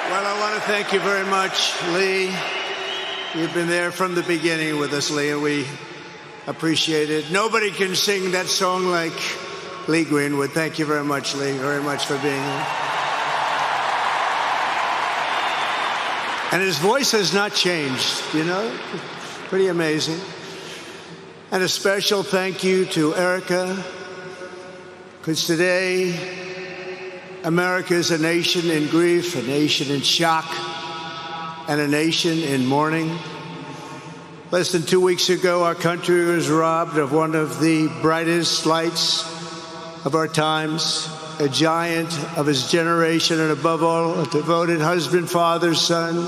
Well, I want to thank you very much, Lee. You've been there from the beginning with us, Lee, and we appreciate it. Nobody can sing that song like Lee Greenwood. Thank you very much, Lee, very much for being here. And his voice has not changed, you know? Pretty amazing. And a special thank you to Erica, because today, America is a nation in grief, a nation in shock, and a nation in mourning. Less than 2 weeks ago, our country was robbed of one of the brightest lights of our times, a giant of his generation, and above all, a devoted husband, father, son,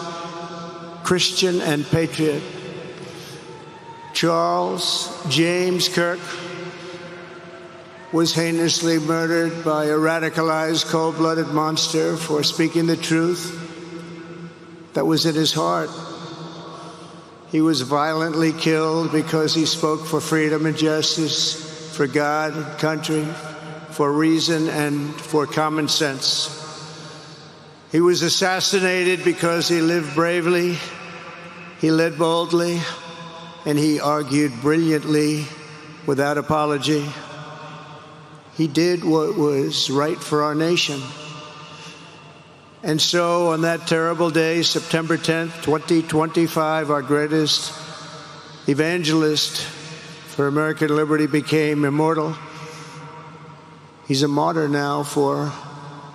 Christian, and patriot. Charles James Kirk was heinously murdered by a radicalized, cold-blooded monster for speaking the truth that was in his heart. He was violently killed because he spoke for freedom and justice, for God and country, for reason and for common sense. He was assassinated because he lived bravely, he led boldly, and he argued brilliantly without apology. He did what was right for our nation. And so on that terrible day, September 10th, 2025, our greatest evangelist for American liberty became immortal. He's a martyr now for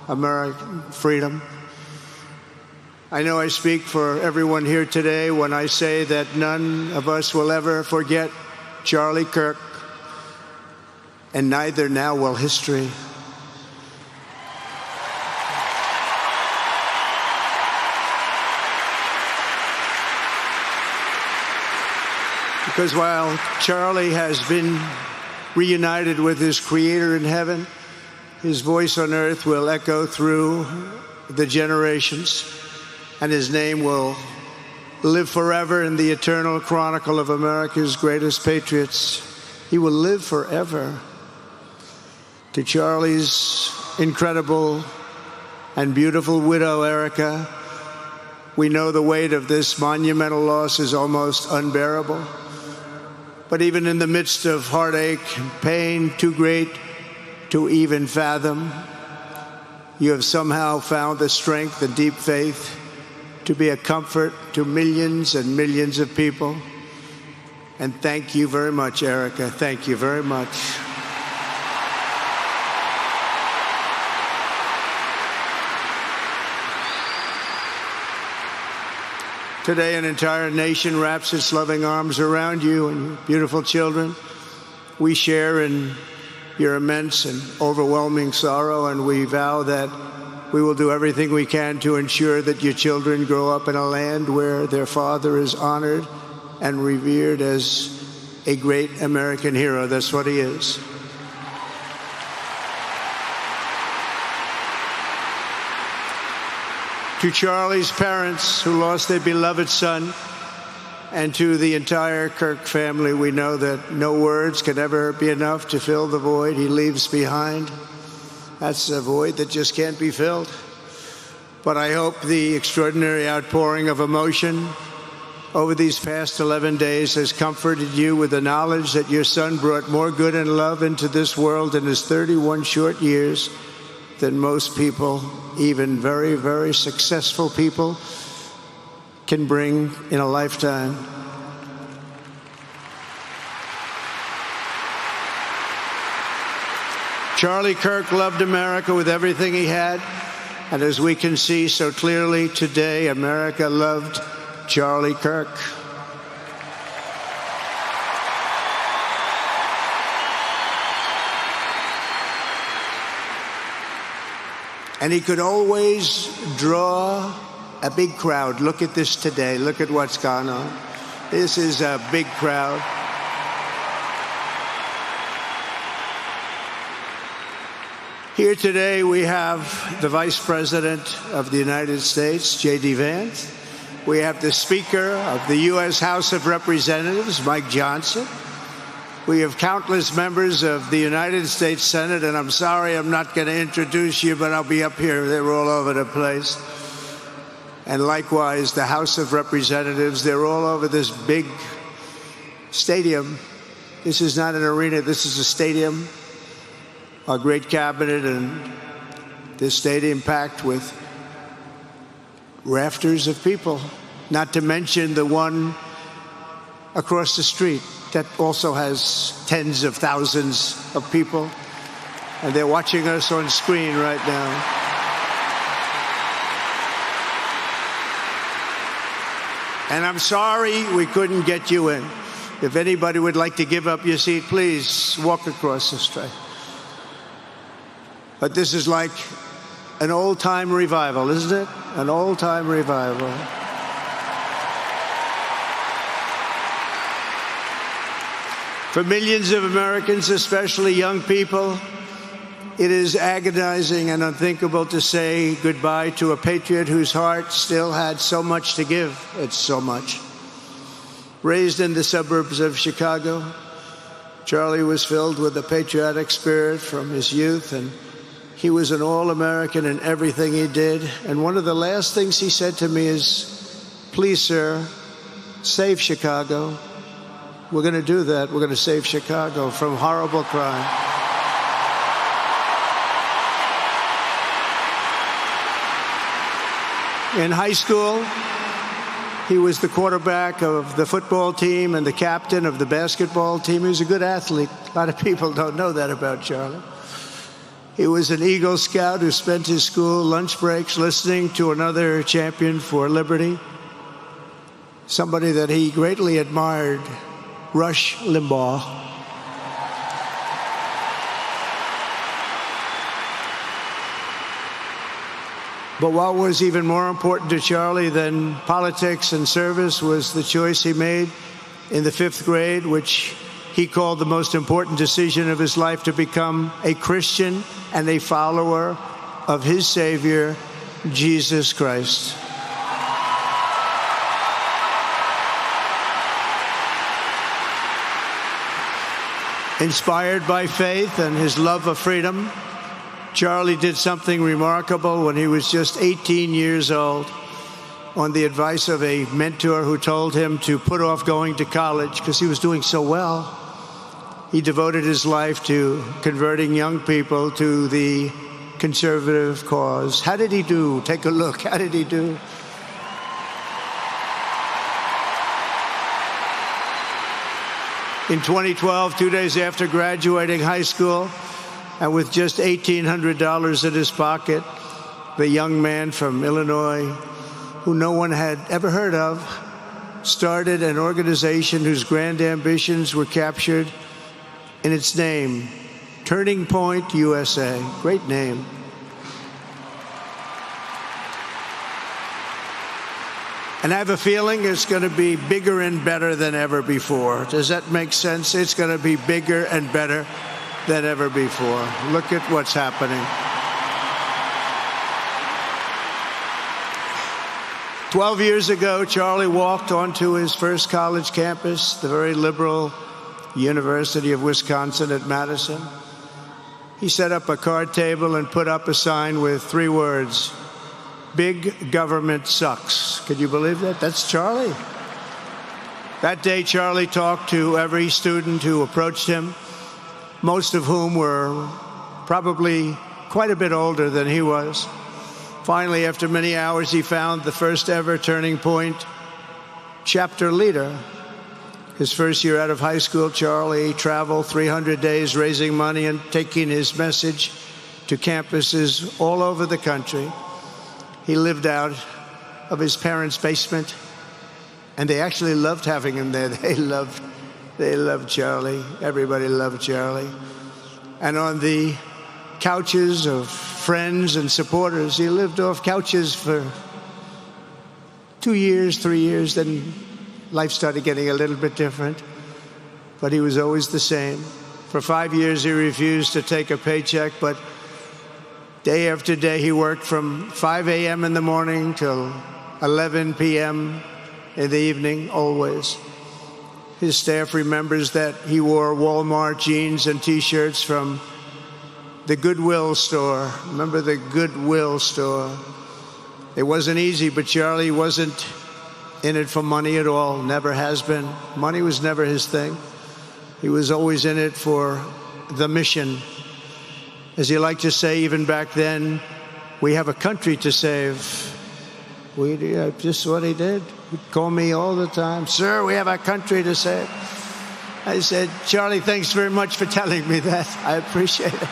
American freedom. I know I speak for everyone here today when I say that none of us will ever forget Charlie Kirk, and neither now will history. Because while Charlie has been reunited with his Creator in heaven, his voice on earth will echo through the generations, and his name will live forever in the eternal chronicle of America's greatest patriots. He will live forever. To Charlie's incredible and beautiful widow, Erica, we know the weight of this monumental loss is almost unbearable. But even in the midst of heartache and pain too great to even fathom, you have somehow found the strength and deep faith to be a comfort to millions and millions of people. And thank you very much, Erica. Thank you very much. Today, an entire nation wraps its loving arms around you and your beautiful children. We share in your immense and overwhelming sorrow, and we vow that we will do everything we can to ensure that your children grow up in a land where their father is honored and revered as a great American hero. That's what he is. To Charlie's parents who lost their beloved son, and to the entire Kirk family, we know that no words can ever be enough to fill the void he leaves behind. That's a void that just can't be filled. But I hope the extraordinary outpouring of emotion over these past 11 days has comforted you with the knowledge that your son brought more good and love into this world in his 31 short years than most people, even very, very successful people, can bring in a lifetime. Charlie Kirk loved America with everything he had, and as we can see so clearly today, America loved Charlie Kirk. And he could always draw a big crowd. Look at this today. Look at what's gone on. This is a big crowd. Here today we have the Vice President of the United States, J.D. Vance. We have the Speaker of the U.S. House of Representatives, Mike Johnson. We have countless members of the United States Senate, and I'm sorry I'm not going to introduce you, but I'll be up here. They're all over the place. and likewise the House of Representatives. They're all over this big stadium. This is not an arena, this is a stadium. Our great cabinet and this stadium packed with rafters of people, not to mention the one across the street that also has tens of thousands of people, and they're watching us on screen right now. And I'm sorry we couldn't get you in. If anybody would like to give up your seat, please walk across the street. But this is like an old-time revival, isn't it? An old-time revival. For millions of Americans, especially young people, it is agonizing and unthinkable to say goodbye to a patriot whose heart still had so much to give. It's so much. Raised in the suburbs of Chicago, Charlie was filled with a patriotic spirit from his youth, and he was an all-American in everything he did. And one of the last things he said to me is, "Please, sir, save Chicago." We're going to do that. We're going to save Chicago from horrible crime. In high school, he was the quarterback of the football team and the captain of the basketball team. He was a good athlete. A lot of people don't know that about Charlie. He was an Eagle Scout who spent his school lunch breaks listening to another champion for liberty, somebody that he greatly admired, Rush Limbaugh. But what was even more important to Charlie than politics and service was the choice he made in the 5th grade, which he called the most important decision of his life, to become a Christian and a follower of his Savior, Jesus Christ. Inspired by faith and his love of freedom, Charlie did something remarkable when he was just 18 years old. On the advice of a mentor who told him to put off going to college because he was doing so well, he devoted his life to converting young people to the conservative cause. How did he do? Take a look. How did he do? In 2012, 2 days after graduating high school, and with just $1,800 in his pocket, the young man from Illinois, who no one had ever heard of, started an organization whose grand ambitions were captured in its name, Turning Point USA. Great name. And I have a feeling it's going to be bigger and better than ever before. Does that make sense? It's going to be bigger and better than ever before. Look at what's happening. 12 years ago, Charlie walked onto his first college campus, the very liberal University of Wisconsin at Madison. He set up a card table and put up a sign with 3 words: "Big government sucks." Could you believe that? That's Charlie. That day, Charlie talked to every student who approached him, most of whom were probably quite a bit older than he was. Finally, after many hours, he found the first ever Turning Point chapter leader. His first year out of high school, Charlie traveled 300 days raising money and taking his message to campuses all over the country. He lived out of his parents' basement, and they actually loved having him there. They loved Charlie. Everybody loved Charlie. And on the couches of friends and supporters, he lived off couches for 2 years, 3 years, then life started getting a little bit different, but he was always the same. For 5 years, he refused to take a paycheck, but day after day, he worked from 5 a.m. in the morning till 11 p.m. in the evening, always. His staff remembers that he wore Walmart jeans and T-shirts from the Goodwill store. Remember the Goodwill store? It wasn't easy, but Charlie wasn't in it for money at all, never has been. Money was never his thing. He was always in it for the mission. As he liked to say, even back then, we have a country to save. Just what he did. He'd call me all the time, sir, we have a country to save. I said, Charlie, thanks very much for telling me that. I appreciate it.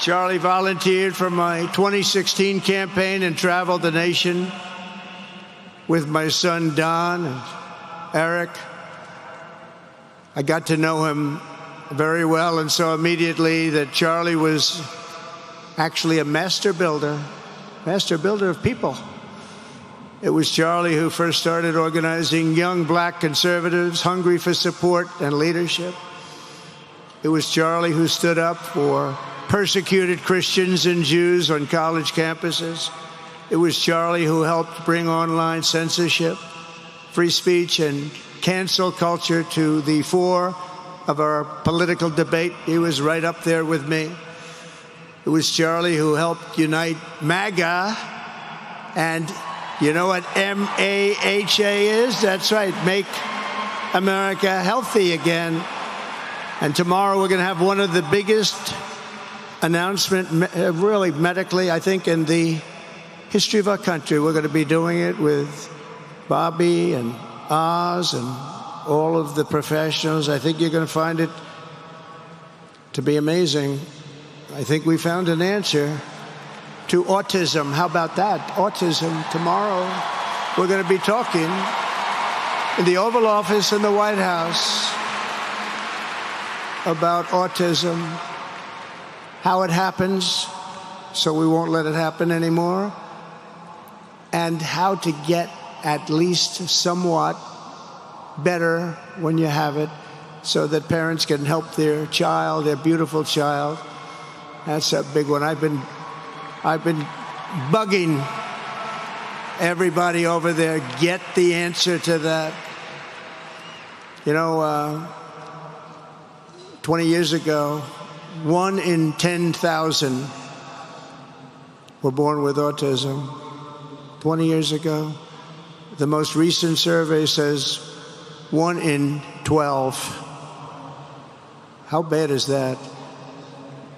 Charlie volunteered for my 2016 campaign and traveled the nation with my son, Don, and Eric. I got to know him very well and saw immediately that Charlie was actually a master builder of people. It was Charlie who first started organizing young black conservatives hungry for support and leadership. It was Charlie who stood up for persecuted Christians and Jews on college campuses. It was Charlie who helped bring online censorship, free speech, and cancel culture to the fore of our political debate. He was right up there with me. It was Charlie who helped unite MAGA, and you know what M-A-H-A is? That's right, Make America Healthy Again. And tomorrow we're going to have one of the biggest announcements, really medically, I think, in the history of our country. We're going to be doing it with Bobby and Oz and all of the professionals. I think you're going to find it to be amazing. I think we found an answer to autism. How about that? Autism. Tomorrow, we're going to be talking in the Oval Office in the White House about autism, how it happens, so we won't let it happen anymore, and how to get at least somewhat better when you have it, so that parents can help their child, their beautiful child. That's a big one. I've been bugging everybody over there, get the answer to that. You know, 20 years ago, 1 in 10,000 were born with autism. 20 years ago. The most recent survey says 1 in 12. How bad is that?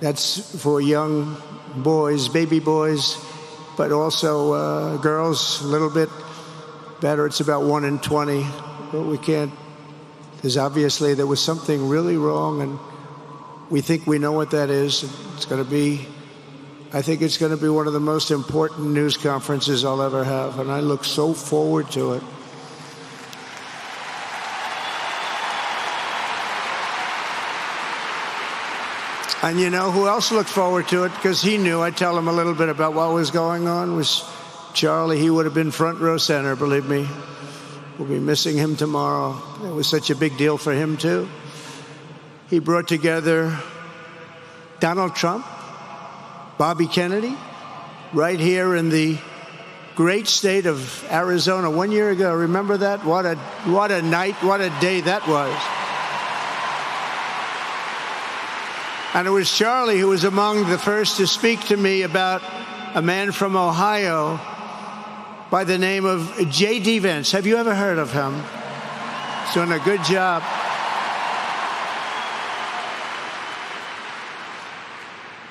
That's for young boys, baby boys, but also girls, a little bit better. It's about 1 in 20. But we can't, because obviously there was something really wrong, and we think we know what that is. It's going to be, I think it's going to be one of the most important news conferences I'll ever have, and I look so forward to it. And you know who else looked forward to it? Because he knew. I tell him a little bit about what was going on. Was Charlie. He would have been front row center, believe me. We'll be missing him tomorrow. It was such a big deal for him, too. He brought together Donald Trump, Bobby Kennedy, right here in the great state of Arizona 1 year ago. Remember that? What a night, what a day that was. And it was Charlie who was among the first to speak to me about a man from Ohio by the name of J.D. Vance. Have you ever heard of him? He's doing a good job.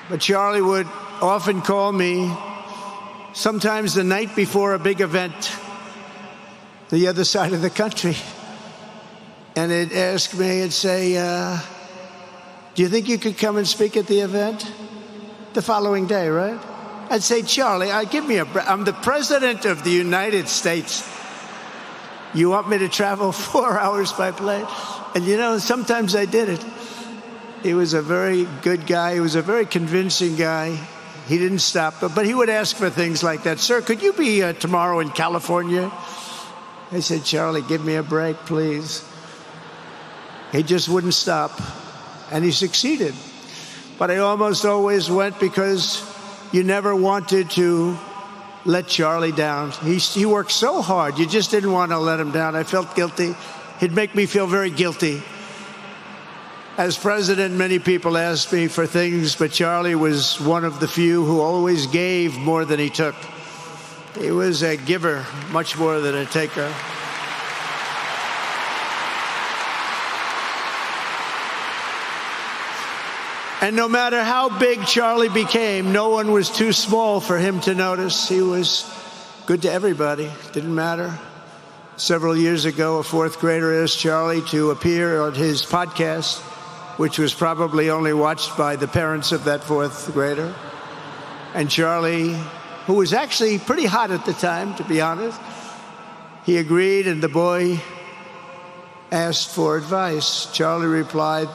But Charlie would often call me, sometimes the night before a big event, the other side of the country. And he'd ask me, he'd say, do you think you could come and speak at the event? The following day, right? I'd say, Charlie, give me I'm the President of the United States. You want me to travel 4 hours by plane? And you know, sometimes I did it. He was a very good guy. He was a very convincing guy. He didn't stop, but he would ask for things like that. Sir, could you be tomorrow in California? I said, Charlie, give me a break, please. He just wouldn't stop. And he succeeded. But I almost always went because you never wanted to let Charlie down. He worked so hard. You just didn't want to let him down. I felt guilty. He'd make me feel very guilty. As president, many people asked me for things, but Charlie was one of the few who always gave more than he took. He was a giver much more than a taker. And no matter how big Charlie became, no one was too small for him to notice. He was good to everybody. Didn't matter. Several years ago, a fourth grader asked Charlie to appear on his podcast, which was probably only watched by the parents of that fourth grader. And Charlie, who was actually pretty hot at the time, to be honest, he agreed, and the boy asked for advice. Charlie replied,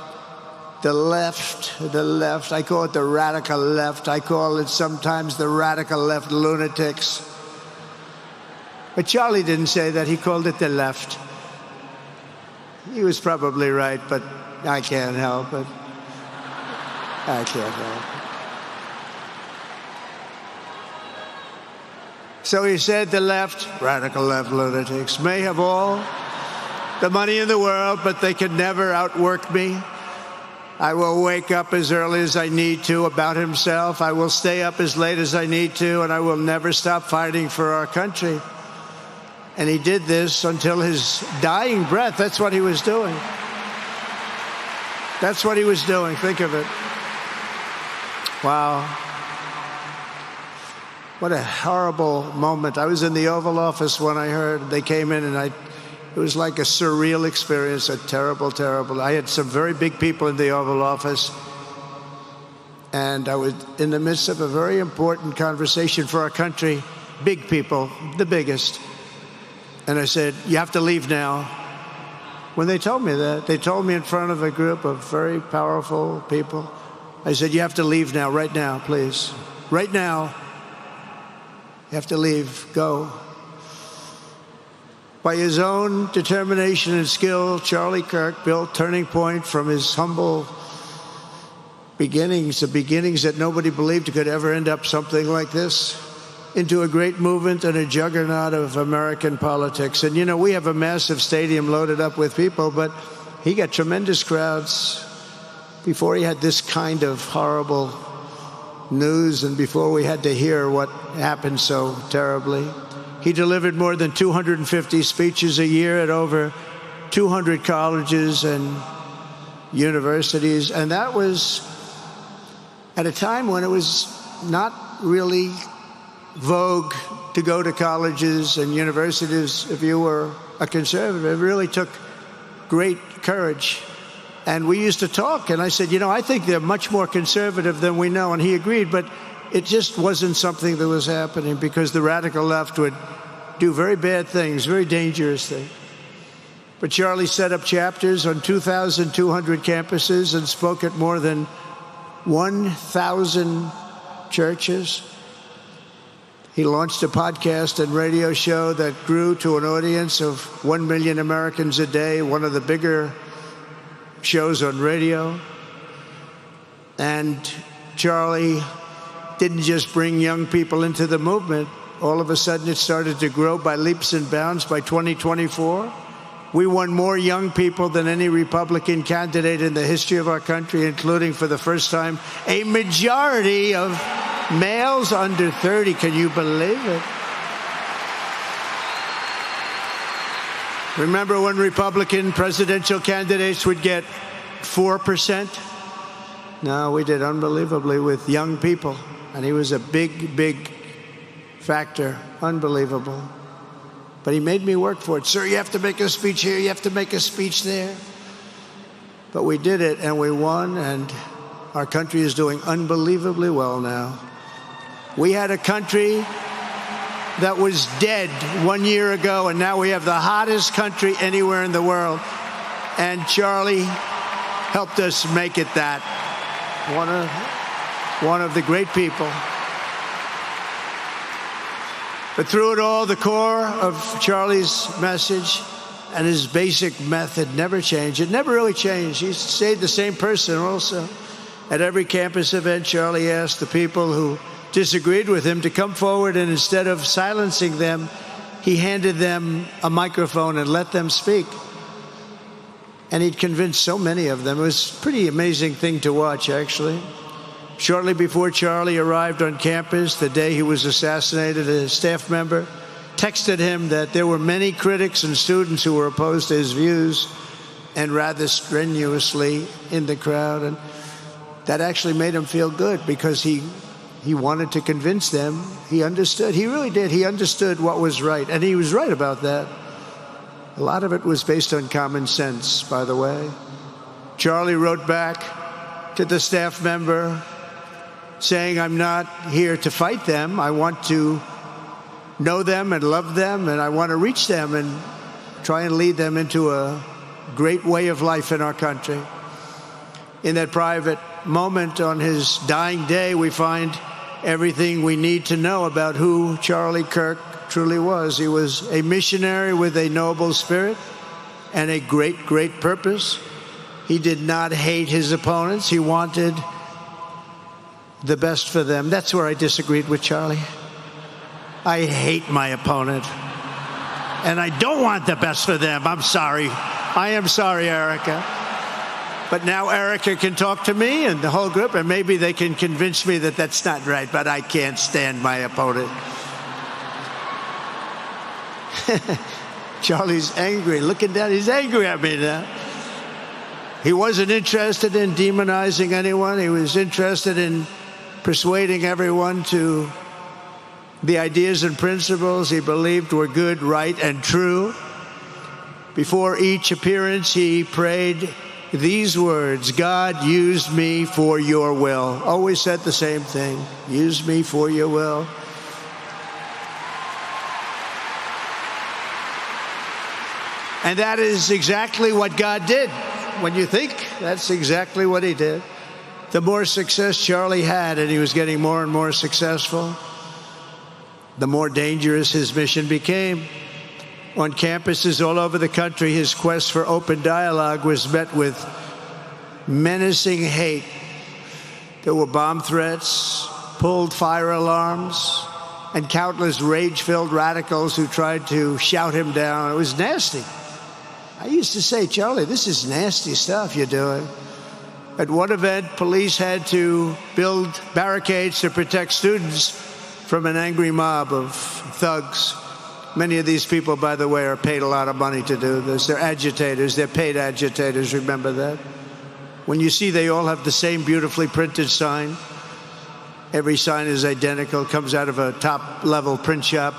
the left, I call it the radical left. I call it sometimes the radical left lunatics. But Charlie didn't say that. He called it the left. He was probably right, but I can't help it. I can't help it. So he said the left, radical left lunatics, may have all the money in the world, but they can never outwork me. I will wake up as early as I need to about himself. I will stay up as late as I need to, and I will never stop fighting for our country. And he did this until his dying breath. That's what he was doing. That's what he was doing. Think of it. Wow. What a horrible moment. I was in the Oval Office when I heard they came in, and it was like a surreal experience, a terrible, terrible. I had some very big people in the Oval Office, and I was in the midst of a very important conversation for our country, big people, the biggest. And I said, you have to leave now. When they told me that, they told me in front of a group of very powerful people, I said, you have to leave now, right now, please. Right now, you have to leave, go. By his own determination and skill, Charlie Kirk built Turning Point from his humble beginnings, the beginnings that nobody believed could ever end up something like this, into a great movement and a juggernaut of American politics. And, you know, we have a massive stadium loaded up with people, but he got tremendous crowds before he had this kind of horrible news and before we had to hear what happened so terribly. He delivered more than 250 speeches a year at over 200 colleges and universities. And that was at a time when it was not really vogue to go to colleges and universities if you were a conservative. It really took great courage. And we used to talk, and I said, you know, I think they're much more conservative than we know. And he agreed, but it just wasn't something that was happening because the radical left would do very bad things, very dangerous things. But Charlie set up chapters on 2,200 campuses and spoke at more than 1,000 churches. He launched a podcast and radio show that grew to an audience of 1 million Americans a day, one of the bigger shows on radio. And Charlie didn't just bring young people into the movement. All of a sudden, it started to grow by leaps and bounds. By 2024, we won more young people than any Republican candidate in the history of our country, including, for the first time, a majority of males under 30. Can you believe it? Remember when Republican presidential candidates would get 4%? No, we did unbelievably with young people. And he was a big, big factor. Unbelievable. But he made me work for it. Sir, you have to make a speech here. You have to make a speech there. But we did it, and we won, and our country is doing unbelievably well now. We had a country that was dead 1 year ago, and now we have the hottest country anywhere in the world. And Charlie helped us make it that. One of the great people. But through it all, the core of Charlie's message and his basic method never changed. It never really changed. He stayed the same person also. At every campus event, Charlie asked the people who disagreed with him to come forward, and instead of silencing them, he handed them a microphone and let them speak. And he'd convinced so many of them. It was a pretty amazing thing to watch, actually. Shortly before Charlie arrived on campus, the day he was assassinated, a staff member texted him that there were many critics and students who were opposed to his views, and rather strenuously in the crowd. And that actually made him feel good, because he wanted to convince them. He understood. He really did. He understood what was right. And he was right about that. A lot of it was based on common sense, by the way. Charlie wrote back to the staff member saying, "I'm not here to fight them. I want to know them and love them, and I want to reach them and try and lead them into a great way of life in our country." In that private moment on his dying day, we find everything we need to know about who Charlie Kirk truly was. He was a missionary with a noble spirit and a great, great purpose. He did not hate his opponents. He wanted the best for them. That's where I disagreed with Charlie. I hate my opponent, and I don't want the best for them. I'm sorry. I am sorry, Erica. But now Erica can talk to me and the whole group, and maybe they can convince me that that's not right, but I can't stand my opponent. Charlie's angry. Looking down, he's angry at me now. He wasn't interested in demonizing anyone. He was interested in persuading everyone to the ideas and principles he believed were good, right, and true. Before each appearance, he prayed these words: "God, use me for your will." Always said the same thing: use me for your will. And that is exactly what God did. When you think, that's exactly what he did. The more success Charlie had, and he was getting more and more successful, the more dangerous his mission became. On campuses all over the country, his quest for open dialogue was met with menacing hate. There were bomb threats, pulled fire alarms, and countless rage-filled radicals who tried to shout him down. It was nasty. I used to say, "Charlie, this is nasty stuff you're doing." At one event, police had to build barricades to protect students from an angry mob of thugs. Many of these people, by the way, are paid a lot of money to do this. They're agitators. They're paid agitators. Remember that? When you see they all have the same beautifully printed sign, every sign is identical, comes out of a top-level print shop.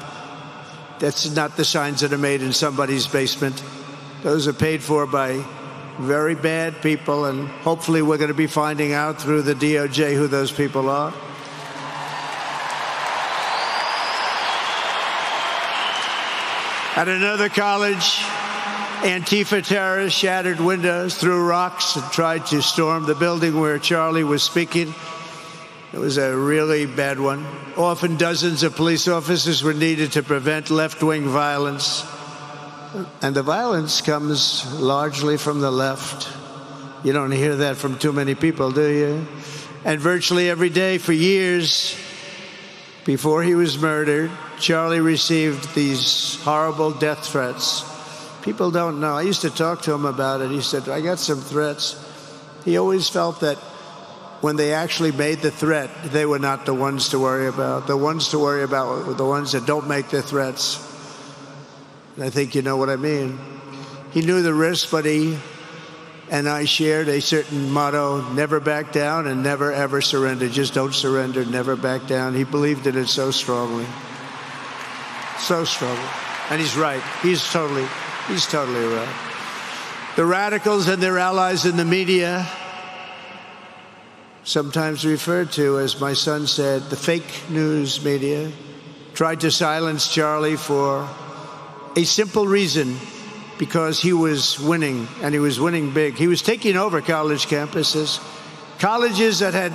That's not the signs that are made in somebody's basement. Those are paid for by very bad people, and hopefully we're going to be finding out through the DOJ who those people are. At another college, Antifa terrorists shattered windows, threw rocks, and tried to storm the building where Charlie was speaking. It was a really bad one. Often dozens of police officers were needed to prevent left-wing violence. And the violence comes largely from the left. You don't hear that from too many people, do you? And virtually every day for years before he was murdered, Charlie received these horrible death threats. People don't know. I used to talk to him about it. He said, "I got some threats." He always felt that when they actually made the threat, they were not the ones to worry about. The ones to worry about were the ones that don't make the threats. And I think you know what I mean. He knew the risk, but he and I shared a certain motto: never back down and never, ever surrender. Just don't surrender, never back down. He believed in it so strongly. So strongly. And he's right. He's totally right. The radicals and their allies in the media, sometimes referred to, as my son said, the fake news media, tried to silence Charlie for a simple reason: because he was winning, and he was winning big. He was taking over college campuses, colleges that had,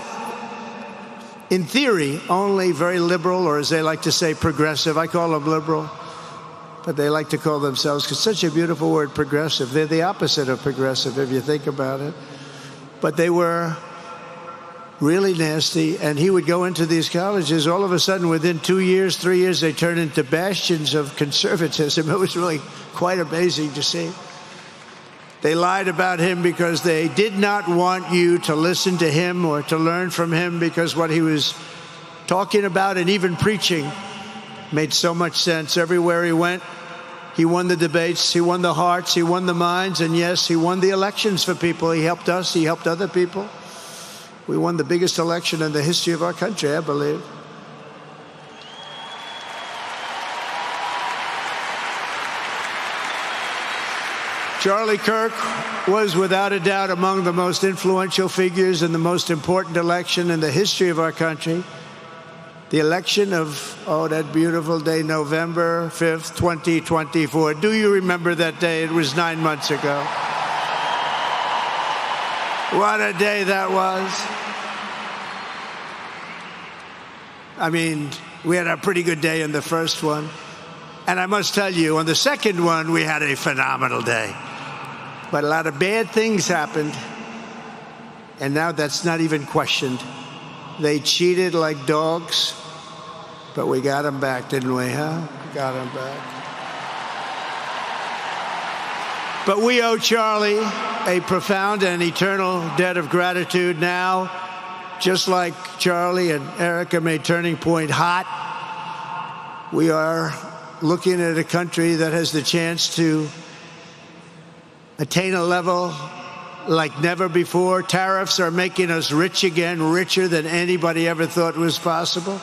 in theory, only very liberal, or as they like to say, progressive. I call them liberal, but they like to call themselves, because such a beautiful word, progressive. They're the opposite of progressive, if you think about it. But they were really nasty, and he would go into these colleges. All of a sudden, within 2 years, 3 years, they turned into bastions of conservatism. It was really quite amazing to see. They lied about him because they did not want you to listen to him or to learn from him, because what he was talking about and even preaching made so much sense. Everywhere he went, he won the debates, he won the hearts, he won the minds, and yes, he won the elections for people. He helped us, he helped other people. We won the biggest election in the history of our country, I believe. Charlie Kirk was without a doubt among the most influential figures in the most important election in the history of our country. The election of, that beautiful day, November 5th, 2024. Do you remember that day? It was 9 months ago. What a day that was. I mean, we had a pretty good day in the first one. And I must tell you, on the second one, we had a phenomenal day. But a lot of bad things happened, and now that's not even questioned. They cheated like dogs, but we got them back, didn't we, huh? We got them back. But we owe Charlie a profound and eternal debt of gratitude now, just like Charlie and Erica made Turning Point hot. We are looking at a country that has the chance to attain a level like never before. Tariffs are making us rich again, richer than anybody ever thought was possible.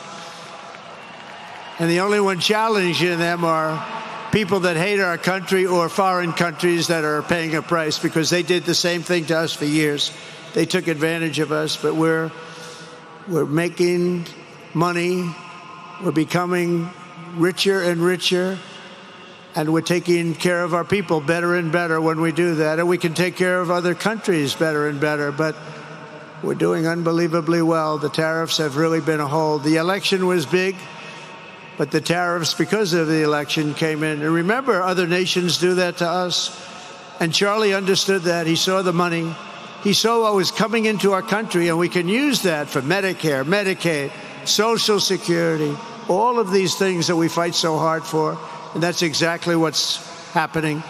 And the only one challenging them are people that hate our country or foreign countries that are paying a price, because they did the same thing to us for years. They took advantage of us, but we're making money. We're becoming richer and richer. And we're taking care of our people better and better when we do that. And we can take care of other countries better and better. But we're doing unbelievably well. The tariffs have really been a hold. The election was big, but the tariffs, because of the election, came in. And remember, other nations do that to us. And Charlie understood that. He saw the money. He saw what was coming into our country, and we can use that for Medicare, Medicaid, Social Security, all of these things that we fight so hard for. And that's exactly what's happening.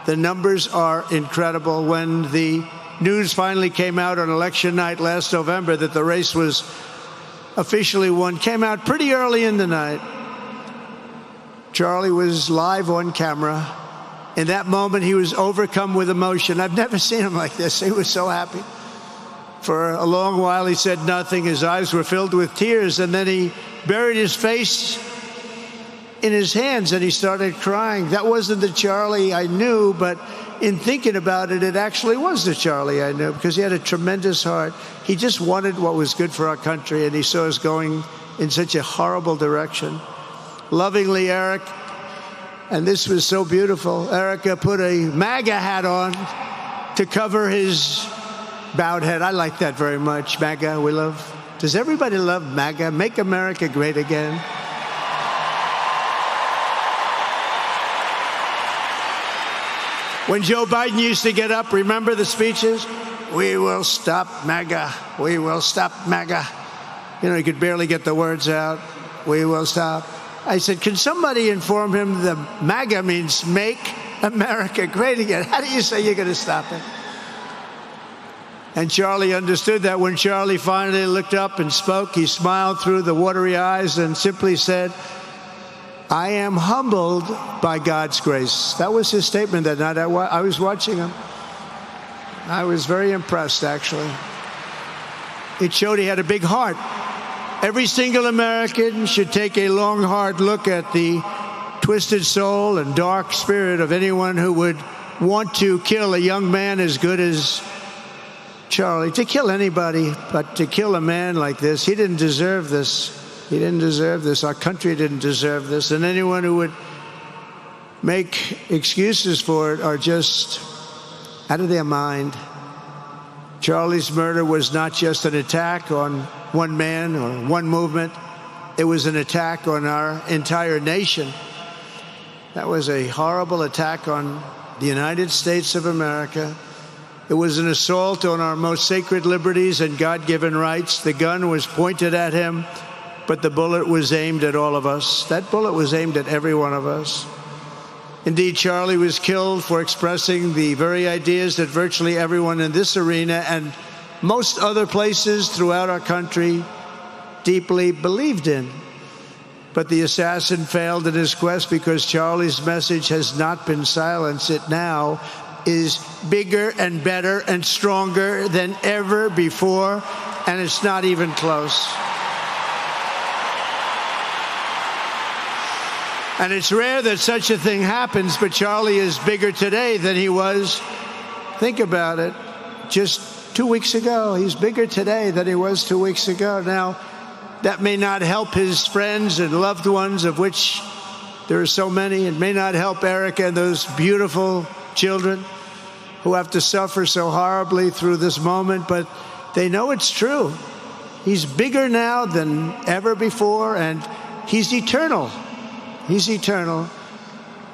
The numbers are incredible. When the news finally came out on election night last November that the race was officially won, came out pretty early in the night. Charlie was live on camera. In that moment, he was overcome with emotion. I've never seen him like this. He was so happy. For a long while, he said nothing. His eyes were filled with tears, and then he buried his face in his hands and he started crying. That wasn't the Charlie I knew, but in thinking about it, it actually was the Charlie I knew, because he had a tremendous heart. He just wanted what was good for our country, and he saw us going in such a horrible direction. Lovingly, Eric, and this was so beautiful, Erica put a MAGA hat on to cover his bowed head. I like that very much. MAGA, we love. Does everybody love MAGA? Make America Great Again. When Joe Biden used to get up, remember the speeches? We will stop MAGA. We will stop MAGA. You know, he could barely get the words out. We will stop. I said, can somebody inform him the MAGA means Make America Great Again? How do you say you're going to stop it? And Charlie understood that. When Charlie finally looked up and spoke, he smiled through the watery eyes and simply said, I am humbled by God's grace. That was his statement that night. I was watching him. I was very impressed, actually. It showed he had a big heart. Every single American should take a long, hard look at the twisted soul and dark spirit of anyone who would want to kill a young man as good as Charlie. To kill anybody, but to kill a man like this, he didn't deserve this. He didn't deserve this. Our country didn't deserve this. And anyone who would make excuses for it are just out of their mind. Charlie's murder was not just an attack on one man or one movement. It was an attack on our entire nation. That was a horrible attack on the United States of America. It was an assault on our most sacred liberties and God-given rights. The gun was pointed at him, but the bullet was aimed at all of us. That bullet was aimed at every one of us. Indeed, Charlie was killed for expressing the very ideas that virtually everyone in this arena and most other places throughout our country deeply believed in. But the assassin failed in his quest because Charlie's message has not been silenced. It now is bigger and better and stronger than ever before, and it's not even close. And it's rare that such a thing happens, but Charlie is bigger today than he was, think about it, just 2 weeks ago. He's bigger today than he was 2 weeks ago. Now, that may not help his friends and loved ones, of which there are so many. It may not help Erica and those beautiful children who have to suffer so horribly through this moment, but they know it's true. He's bigger now than ever before, and he's eternal. He's eternal.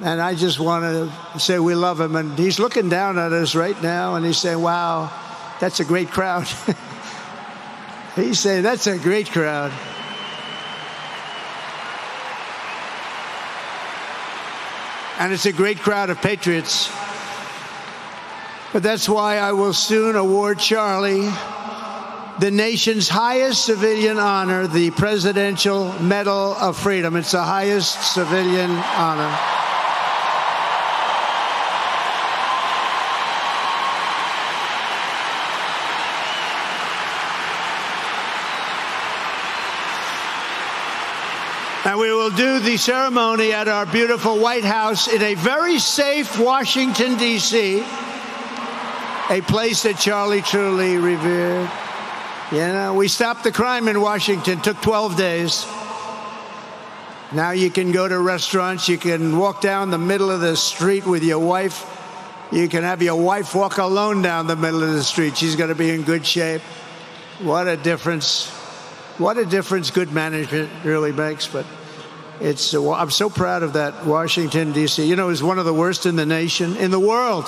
And I just want to say we love him. And he's looking down at us right now, and he's saying, wow, that's a great crowd. He's saying, that's a great crowd. And it's a great crowd of patriots. But that's why I will soon award Charlie the nation's highest civilian honor, the Presidential Medal of Freedom. It's the highest civilian honor. And we will do the ceremony at our beautiful White House in a very safe Washington, D.C., a place that Charlie truly revered. You know, we stopped the crime in Washington. Took 12 days. Now you can go to restaurants. You can walk down the middle of the street with your wife. You can have your wife walk alone down the middle of the street. She's going to be in good shape. What a difference. What a difference good management really makes. But it's, I'm so proud of that, Washington, D.C. You know, it was one of the worst in the nation, in the world.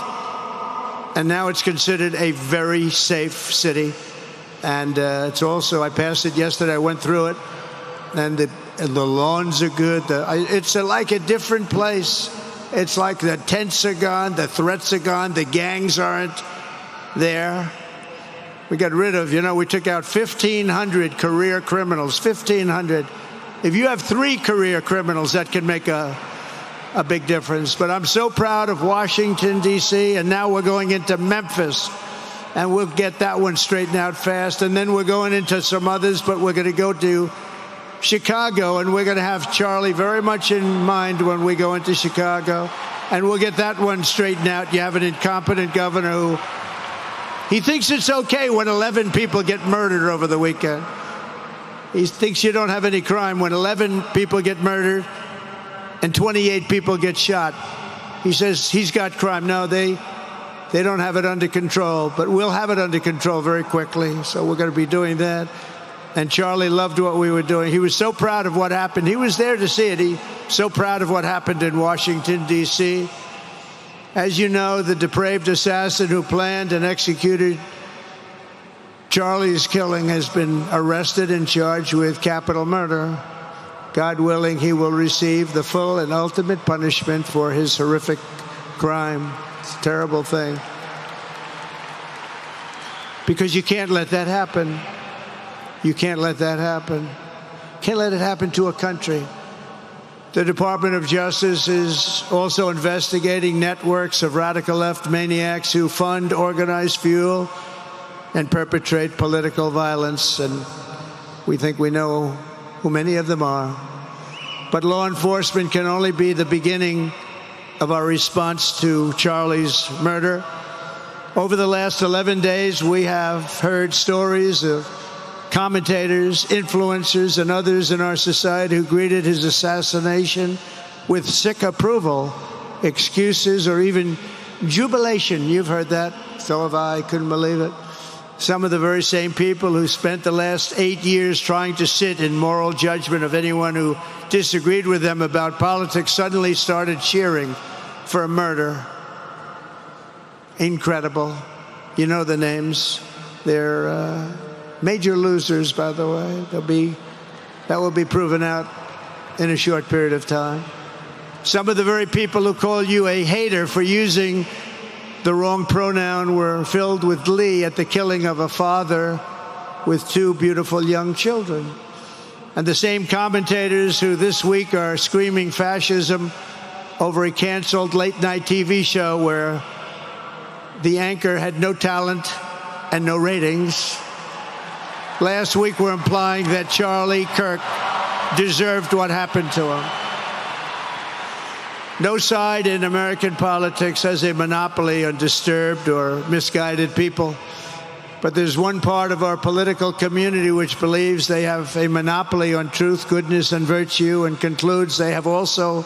And now it's considered a very safe city. And it's also, I passed it yesterday, I went through it, and the lawns are good. It's like a different place. It's like the tents are gone, the threats are gone, the gangs aren't there. We got rid of, you know, we took out 1,500 career criminals, 1,500. If you have 3 career criminals, that can make a big difference. But I'm so proud of Washington, D.C., and now we're going into Memphis. And we'll get that one straightened out fast. And then we're going into some others, but we're going to go to Chicago, and we're going to have Charlie very much in mind when we go into Chicago. And we'll get that one straightened out. You have an incompetent governor who, he thinks it's okay when 11 people get murdered over the weekend. He thinks you don't have any crime when 11 people get murdered and 28 people get shot. He says he's got crime. No, they don't have it under control, but we'll have it under control very quickly. So we're going to be doing that. And Charlie loved what we were doing. He was so proud of what happened. He was there to see it. He's so proud of what happened in Washington, D.C. As you know, the depraved assassin who planned and executed Charlie's killing has been arrested and charged with capital murder. God willing, he will receive the full and ultimate punishment for his horrific crime. It's a terrible thing. Because you can't let that happen. You can't let that happen. Can't let it happen to a country. The Department of Justice is also investigating networks of radical left maniacs who fund, organize, fuel, and perpetrate political violence. And we think we know who many of them are. But law enforcement can only be the beginning of our response to Charlie's murder. Over the last 11 days, we have heard stories of commentators, influencers, and others in our society who greeted his assassination with sick approval, excuses, or even jubilation. You've heard that. So have I. Couldn't believe it. Some of the very same people who spent the last 8 years trying to sit in moral judgment of anyone who disagreed with them about politics suddenly started cheering for a murder. Incredible. You know the names. They're major losers, by the way. That will be proven out in a short period of time. Some of the very people who call you a hater for using the wrong pronoun were filled with glee at the killing of a father with 2 beautiful young children. And the same commentators who this week are screaming fascism over a canceled late-night TV show where the anchor had no talent and no ratings, last week were implying that Charlie Kirk deserved what happened to him. No side in American politics has a monopoly on disturbed or misguided people. But there's one part of our political community which believes they have a monopoly on truth, goodness, and virtue, and concludes they have also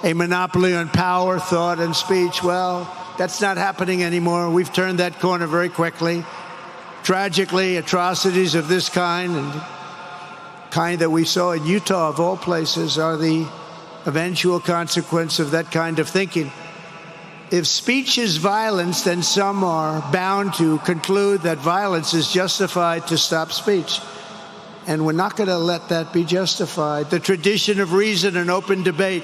a monopoly on power, thought, and speech. Well, that's not happening anymore. We've turned that corner very quickly. Tragically, atrocities of this kind, and kind that we saw in Utah, of all places, are the eventual consequence of that kind of thinking. If speech is violence, then some are bound to conclude that violence is justified to stop speech. And we're not going to let that be justified. The tradition of reason and open debate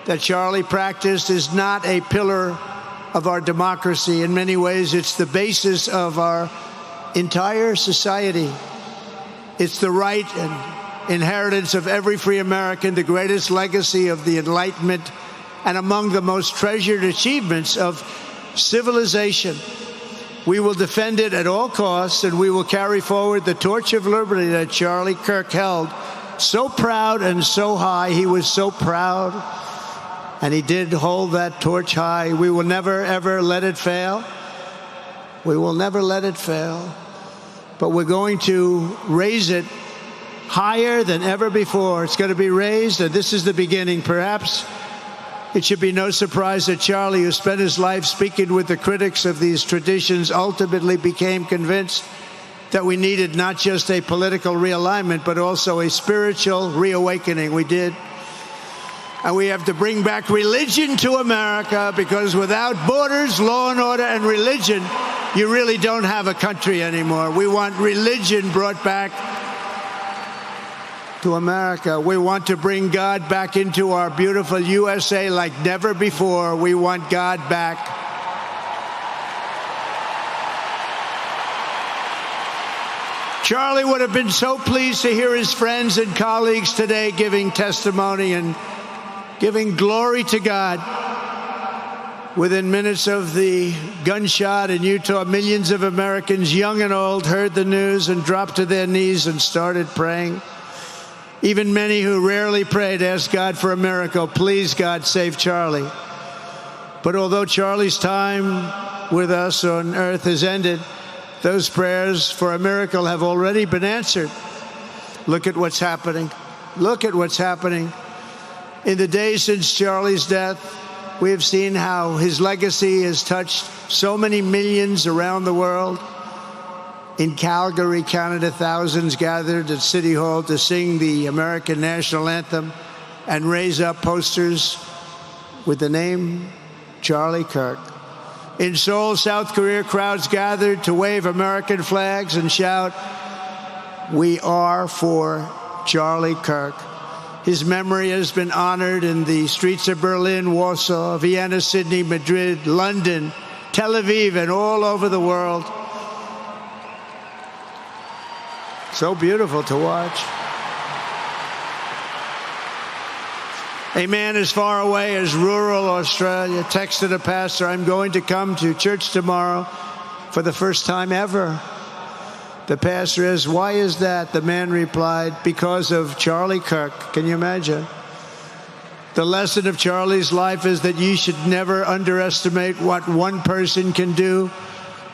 that Charlie practiced is not a pillar of our democracy. In many ways, it's the basis of our entire society. It's the right and inheritance of every free American, the greatest legacy of the Enlightenment, and among the most treasured achievements of civilization. We will defend it at all costs, and we will carry forward the torch of liberty that Charlie Kirk held so proud and so high. He was so proud, and he did hold that torch high. We will never, ever let it fail. We will never let it fail. But we're going to raise it higher than ever before. It's going to be raised, and this is the beginning. Perhaps it should be no surprise that Charlie, who spent his life speaking with the critics of these traditions, ultimately became convinced that we needed not just a political realignment, but also a spiritual reawakening. We did. And we have to bring back religion to America, because without borders, law and order, and religion, you really don't have a country anymore. We want religion brought back to America. We want to bring God back into our beautiful USA like never before. We want God back. Charlie would have been so pleased to hear his friends and colleagues today giving testimony and giving glory to God. Within minutes of the gunshot in Utah, millions of Americans, young and old, heard the news and dropped to their knees and started praying. Even many who rarely prayed asked God for a miracle. Please, God, save Charlie. But although Charlie's time with us on earth has ended, those prayers for a miracle have already been answered. Look at what's happening. Look at what's happening. In the days since Charlie's death, we have seen how his legacy has touched so many millions around the world. In Calgary, Canada, thousands gathered at City Hall to sing the American national anthem and raise up posters with the name Charlie Kirk. In Seoul, South Korea, crowds gathered to wave American flags and shout, "We are for Charlie Kirk." His memory has been honored in the streets of Berlin, Warsaw, Vienna, Sydney, Madrid, London, Tel Aviv, and all over the world. So beautiful to watch. A man as far away as rural Australia texted a pastor, "I'm going to come to church tomorrow for the first time ever." The pastor asked, "Why is that?" The man replied, "Because of Charlie Kirk." Can you imagine? The lesson of Charlie's life is that you should never underestimate what one person can do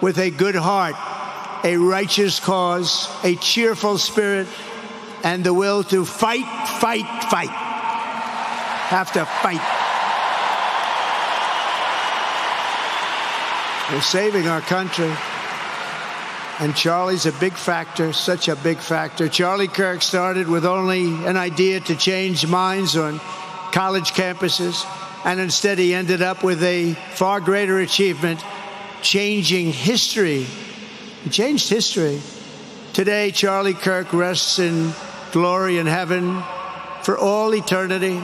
with a good heart, a righteous cause, a cheerful spirit, and the will to fight, fight, fight. Have to fight. We're saving our country. And Charlie's a big factor, such a big factor. Charlie Kirk started with only an idea to change minds on college campuses, and instead he ended up with a far greater achievement, changing history. He changed history. Today, Charlie Kirk rests in glory in heaven for all eternity.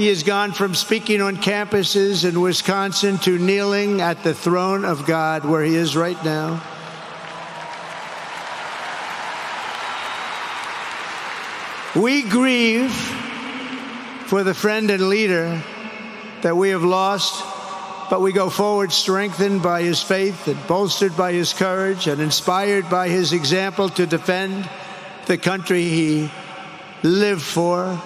He has gone from speaking on campuses in Wisconsin to kneeling at the throne of God, where he is right now. We grieve for the friend and leader that we have lost, but we go forward strengthened by his faith and bolstered by his courage and inspired by his example to defend the country he lived for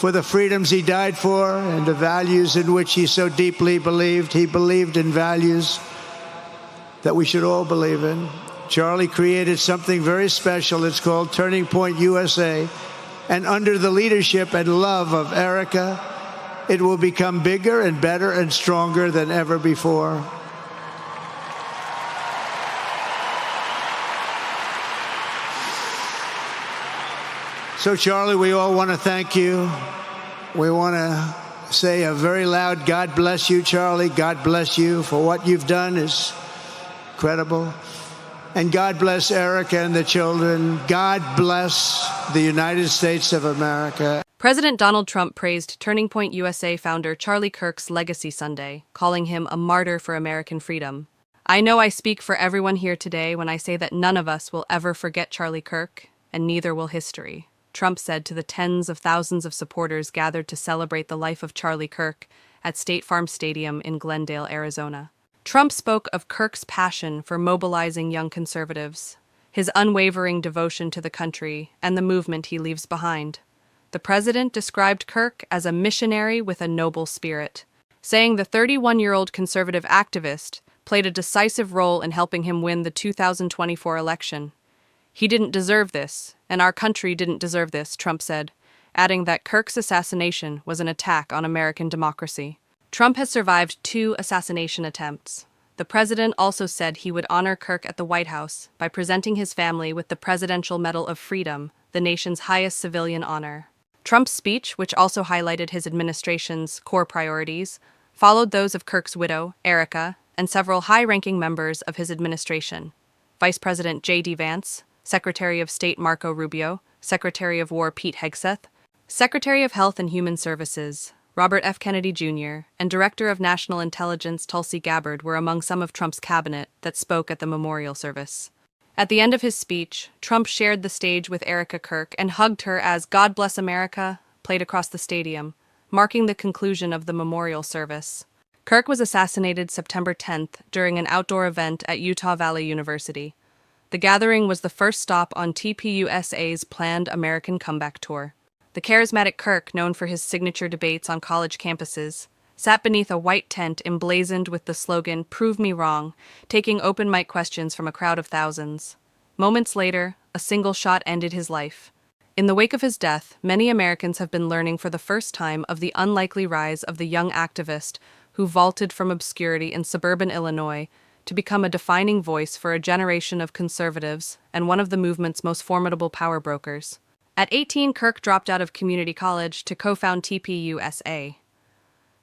the freedoms he died for, and the values in which he so deeply believed. He believed in values that we should all believe in. Charlie created something very special. It's called Turning Point USA. And under the leadership and love of Erica, it will become bigger and better and stronger than ever before. So, Charlie, we all want to thank you. We want to say a very loud God bless you, Charlie. God bless you for what you've done is incredible. And God bless Erica and the children. God bless the United States of America. President Donald Trump praised Turning Point USA founder Charlie Kirk's legacy Sunday, calling him a martyr for American freedom. I know I speak for everyone here today when I say that none of us will ever forget Charlie Kirk, and neither will history, Trump said to the tens of thousands of supporters gathered to celebrate the life of Charlie Kirk at State Farm Stadium in Glendale, Arizona. Trump spoke of Kirk's passion for mobilizing young conservatives, his unwavering devotion to the country, and the movement he leaves behind. The president described Kirk as a missionary with a noble spirit, saying the 31-year-old conservative activist played a decisive role in helping him win the 2024 election. He didn't deserve this, and our country didn't deserve this, Trump said, adding that Kirk's assassination was an attack on American democracy. Trump has survived 2 assassination attempts. The president also said he would honor Kirk at the White House by presenting his family with the Presidential Medal of Freedom, the nation's highest civilian honor. Trump's speech, which also highlighted his administration's core priorities, followed those of Kirk's widow, Erica, and several high-ranking members of his administration. Vice President J.D. Vance, Secretary of State Marco Rubio, Secretary of War Pete Hegseth, Secretary of Health and Human Services Robert F. Kennedy Jr., and Director of National Intelligence Tulsi Gabbard were among some of Trump's cabinet that spoke at the memorial service. At the end of his speech, Trump shared the stage with Erica Kirk and hugged her as God Bless America played across the stadium, marking the conclusion of the memorial service. Kirk was assassinated September 10th during an outdoor event at Utah Valley University. The gathering was the first stop on TPUSA's planned American comeback tour. The charismatic Kirk, known for his signature debates on college campuses, sat beneath a white tent emblazoned with the slogan, "Prove Me Wrong," taking open mic questions from a crowd of thousands. Moments later, a single shot ended his life. In the wake of his death, many Americans have been learning for the first time of the unlikely rise of the young activist who vaulted from obscurity in suburban Illinois to become a defining voice for a generation of conservatives and one of the movement's most formidable power brokers. At 18, Kirk dropped out of community college to co-found TPUSA.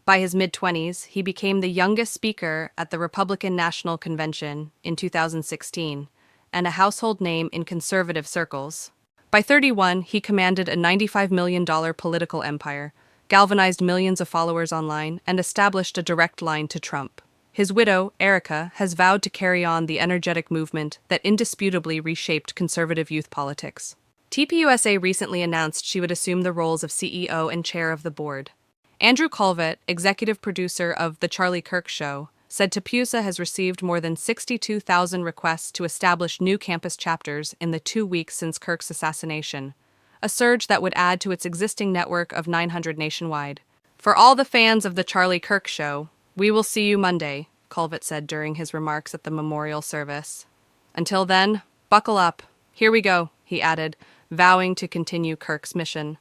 By his mid-20s, he became the youngest speaker at the Republican National Convention in 2016 and a household name in conservative circles. By 31, he commanded a $95 million political empire, galvanized millions of followers online, and established a direct line to Trump. His widow, Erica, has vowed to carry on the energetic movement that indisputably reshaped conservative youth politics. TPUSA recently announced she would assume the roles of CEO and chair of the board. Andrew Colvett, executive producer of The Charlie Kirk Show, said TPUSA has received more than 62,000 requests to establish new campus chapters in the 2 weeks since Kirk's assassination, a surge that would add to its existing network of 900 nationwide. For all the fans of The Charlie Kirk Show, we will see you Monday, Colvett said during his remarks at the memorial service. Until then, buckle up. Here we go, he added, vowing to continue Kirk's mission.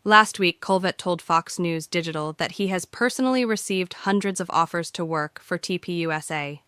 Last week, Colvett told Fox News Digital that he has personally received hundreds of offers to work for TPUSA,